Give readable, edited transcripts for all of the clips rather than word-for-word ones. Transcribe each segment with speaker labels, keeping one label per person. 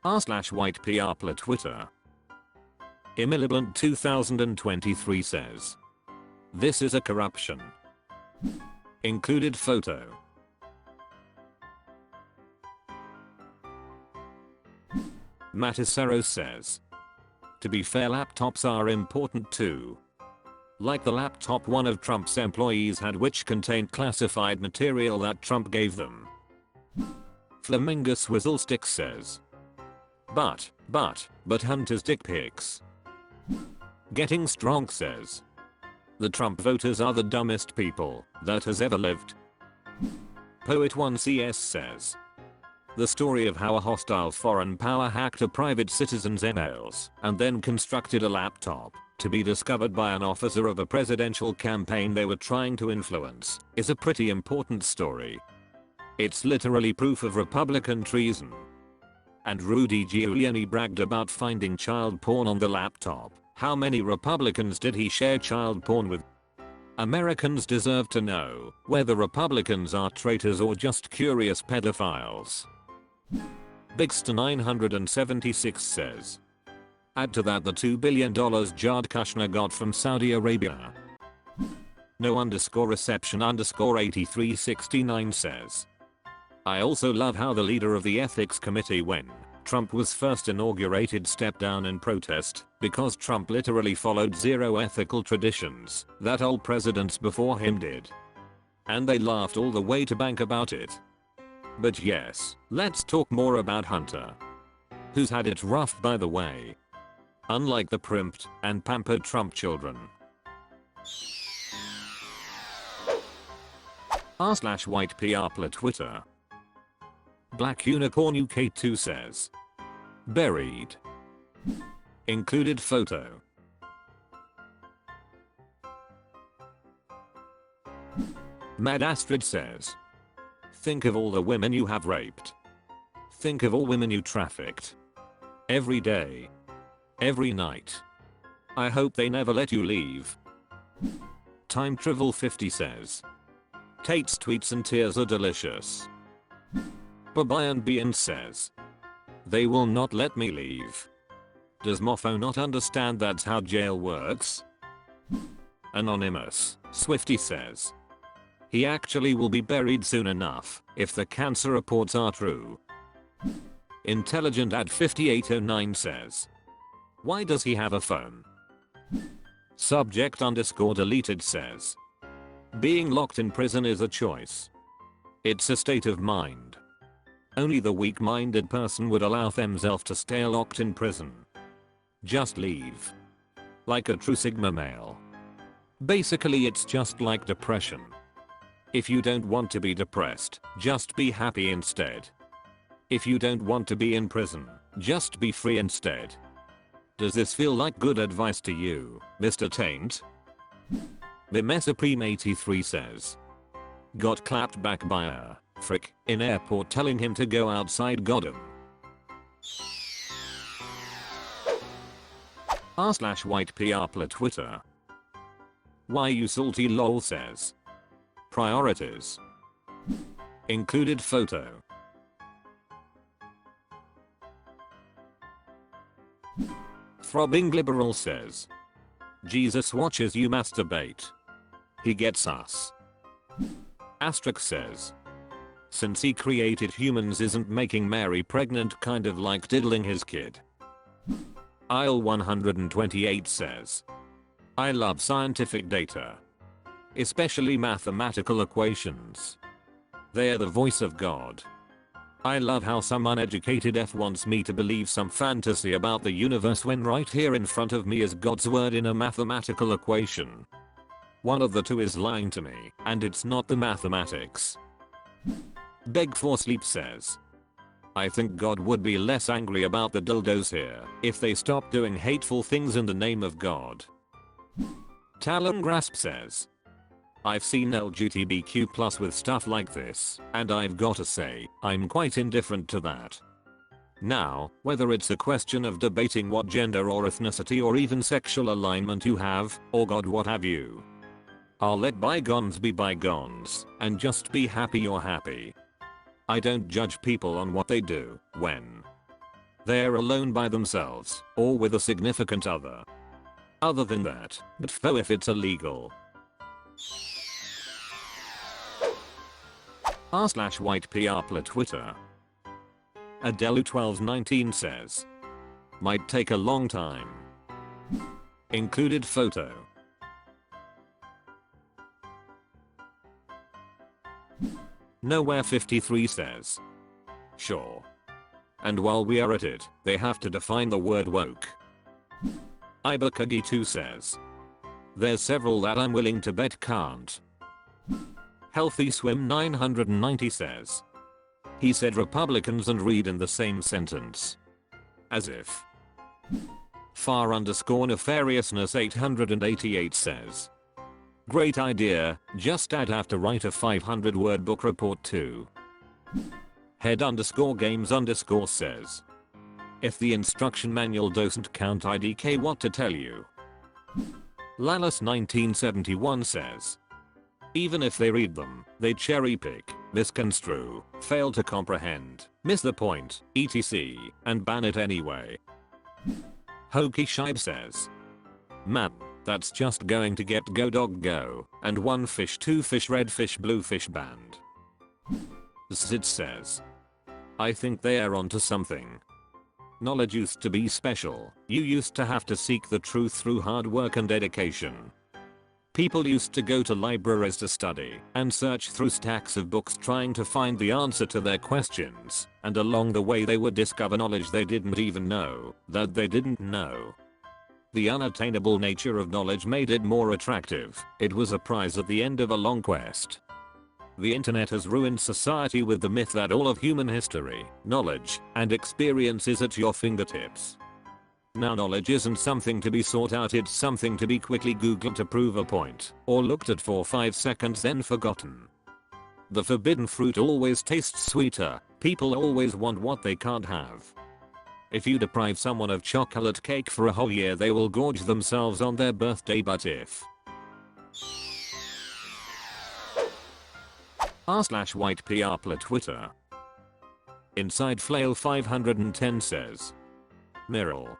Speaker 1: r/white PR Twitter. Immigrant 2023 says, "This is a corruption." Included photo. Matisero says, "To be fair, laptops are important too. Like the laptop one of Trump's employees had, which contained classified material that Trump gave them." Flamingus Whizzlestick says, but Hunter's dick pics. Getting Strong says, "The Trump voters are the dumbest people that has ever lived." Poet1CS says, "The story of how a hostile foreign power hacked a private citizen's emails and then constructed a laptop to be discovered by an officer of a presidential campaign they were trying to influence is a pretty important story. It's literally proof of Republican treason." And Rudy Giuliani bragged about finding child porn on the laptop. How many Republicans did he share child porn with? Americans deserve to know whether Republicans are traitors or just curious pedophiles. Bigster976 says, "Add to that the $2 billion Jared Kushner got from Saudi Arabia." No_reception_8369 says, "I also love how the leader of the ethics committee when Trump was first inaugurated stepped down in protest because Trump literally followed zero ethical traditions that all presidents before him did. And they laughed all the way to bank about it." But yes, let's talk more about Hunter, who's had it rough, by the way. Unlike the primped and pampered Trump children. r/white PR Twitter. Black Unicorn UK2 says, "Buried." Included photo. Mad Astrid says, "Think of all the women you have raped. Think of all women you trafficked. Every day. Every night. I hope they never let you leave." Time Travel 50 says, "Tate's tweets and tears are delicious." Babayan says, "They will not let me leave. Does Mofo not understand that's how jail works?" Anonymous Swifty says, "He actually will be buried soon enough if the cancer reports are true." Intelligent Ad 5809 says, "Why does he have a phone?" Subject_deleted says, "Being locked in prison is a choice. It's a state of mind. Only the weak-minded person would allow themselves to stay locked in prison. Just leave. Like a true Sigma male. Basically, it's just like depression. If you don't want to be depressed, just be happy instead. If you don't want to be in prison, just be free instead." Does this feel like good advice to you, Mr. Taint? The Supreme 83 says, "Got clapped back by a frick in airport telling him to go outside, got him." r/white PR Twitter. Why You Salty Lol says, "Priorities." Included photo. Throbbing Liberal says, "Jesus watches you masturbate. He gets us." Asterisk says, "Since he created humans, isn't making Mary pregnant kind of like diddling his kid?" Aisle 128 says, "I love scientific data. Especially mathematical equations. They're the voice of God. I love how some uneducated F wants me to believe some fantasy about the universe when right here in front of me is God's word in a mathematical equation. One of the two is lying to me, and it's not the mathematics." Beg for Sleep says, "I think God would be less angry about the dildos here if they stopped doing hateful things in the name of God." Talon Grasp says, "I've seen LGBTQ+ with stuff like this, and I've gotta say, I'm quite indifferent to that. Now, whether it's a question of debating what gender or ethnicity or even sexual alignment you have, or God what have you, I'll let bygones be bygones, and just be happy you're happy. I don't judge people on what they do, when They're alone by themselves or with a significant other. Other than that, but fo if it's illegal. r/white PR Twitter. Adelu1219 says. Might take a long time. Included photo. Nowhere53 says. Sure. And while we are at it, they have to define the word woke. Ibakagi2 says. There's several that I'm willing to bet can't. Healthy Swim 990 says. He said Republicans and read in the same sentence. As if. Far_nefariousness 888 says. Great idea, just I'd have to write a 500 word book report too. Head_games_ says. If the instruction manual doesn't count IDK what to tell you. Lalus 1971 says. Even if they read them, they cherry pick, misconstrue, fail to comprehend, miss the point, etc. and ban it anyway. Hokey Shibe says. Man, that's just going to get go dog go, and one fish two fish red fish blue fish banned. Zit says. I think they are onto something. Knowledge used to be special, you used to have to seek the truth through hard work and dedication. People used to go to libraries to study and search through stacks of books trying to find the answer to their questions, and along the way they would discover knowledge they didn't even know that they didn't know. The unattainable nature of knowledge made it more attractive. It was a prize at the end of a long quest. The internet has ruined society with the myth that all of human history, knowledge, and experience is at your fingertips. Now knowledge isn't something to be sought out, it's something to be quickly googled to prove a point, or looked at for 5 seconds then forgotten. The forbidden fruit always tastes sweeter, people always want what they can't have. If you deprive someone of chocolate cake for a whole year they will gorge themselves on their birthday, but if r/white PR Twitter. Inside Flail 510 says. meirl.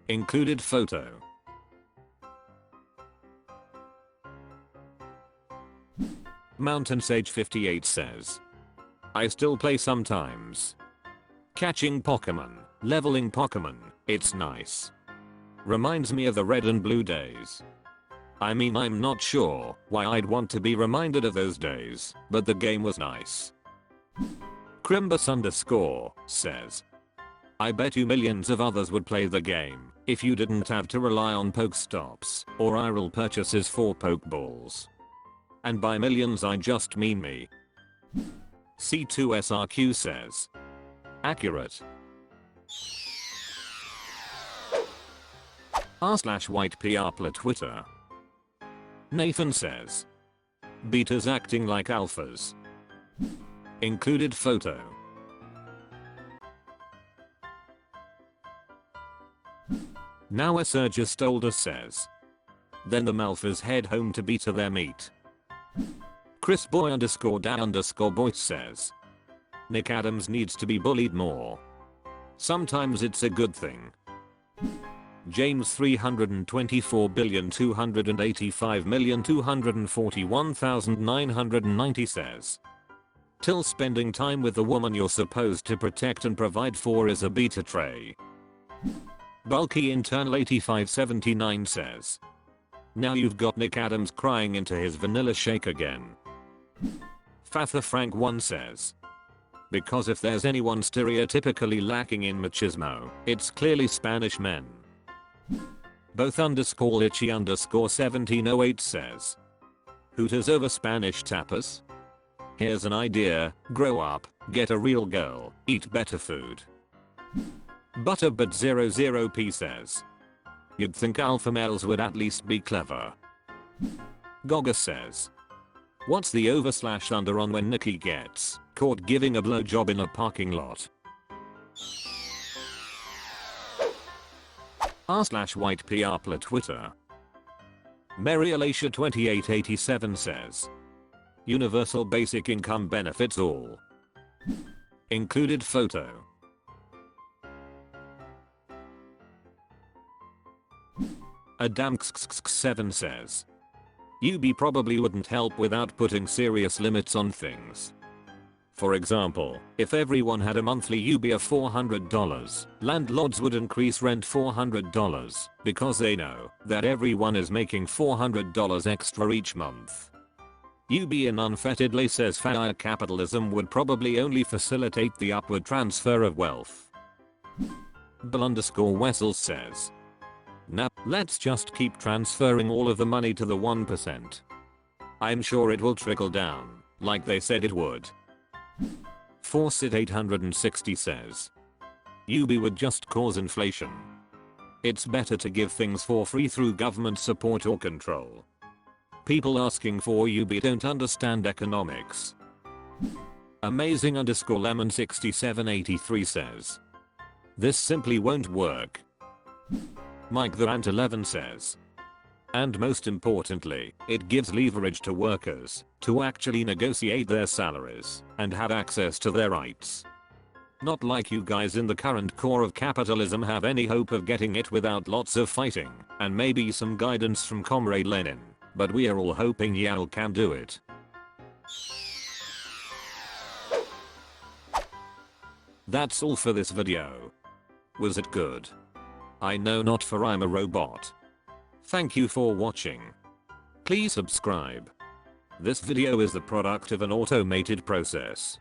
Speaker 1: Included photo. Mountain Sage 58 says. I still play sometimes. Catching Pokemon, leveling Pokemon, it's nice. Reminds me of the red and blue days. I mean, I'm not sure why I'd want to be reminded of those days, but the game was nice. Crimbus_ says. I bet you millions of others would play the game if you didn't have to rely on Pokestops or IRL purchases for Pokeballs. And by millions I just mean me. C2SRQ says. Accurate. r/white PR Twitter. Nathan says. Betas acting like alphas. Included photo. Now a surgist older says. Then the malphas head home to beta their meat. Chris Boy _da_boy says. Nick Adams needs to be bullied more. Sometimes it's a good thing. James 324,285,241,990 says. Till spending time with the woman you're supposed to protect and provide for is a beta tray. Bulky Internal 8579 says. Now you've got Nick Adams crying into his vanilla shake again. Father Frank 1 says. Because if there's anyone stereotypically lacking in machismo, it's clearly Spanish men. Both _itchy_1708 says. Hooters over Spanish tapas? Here's an idea, grow up, get a real girl, eat better food. Butterbut00p says. You'd think alpha males would at least be clever. Goga says. What's the over/under on when Nikki gets caught giving a blowjob in a parking lot? r/white PR Twitter. Maryalacia 2887 says. Universal basic income benefits all. Included photo. Adam7 says. UB probably wouldn't help without putting serious limits on things. For example, if everyone had a monthly UB of $400, landlords would increase rent $400 because they know that everyone is making $400 extra each month. UB in unfettedly says fair capitalism would probably only facilitate the upward transfer of wealth. Bill_Wessels says. Nah, let's just keep transferring all of the money to the 1%. I'm sure it will trickle down, like they said it would. Fawcett 860 says. UB would just cause inflation. It's better to give things for free through government support or control. People asking for UB don't understand economics. Amazing_lemon 6783 says. This simply won't work. Mike the Ant 11 says. And most importantly, it gives leverage to workers to actually negotiate their salaries and have access to their rights. Not like you guys in the current core of capitalism have any hope of getting it without lots of fighting and maybe some guidance from Comrade Lenin, but we are all hoping y'all can do it. That's all for this video. Was it good? I know not, for I'm a robot. Thank you for watching. Please subscribe. This video is the product of an automated process.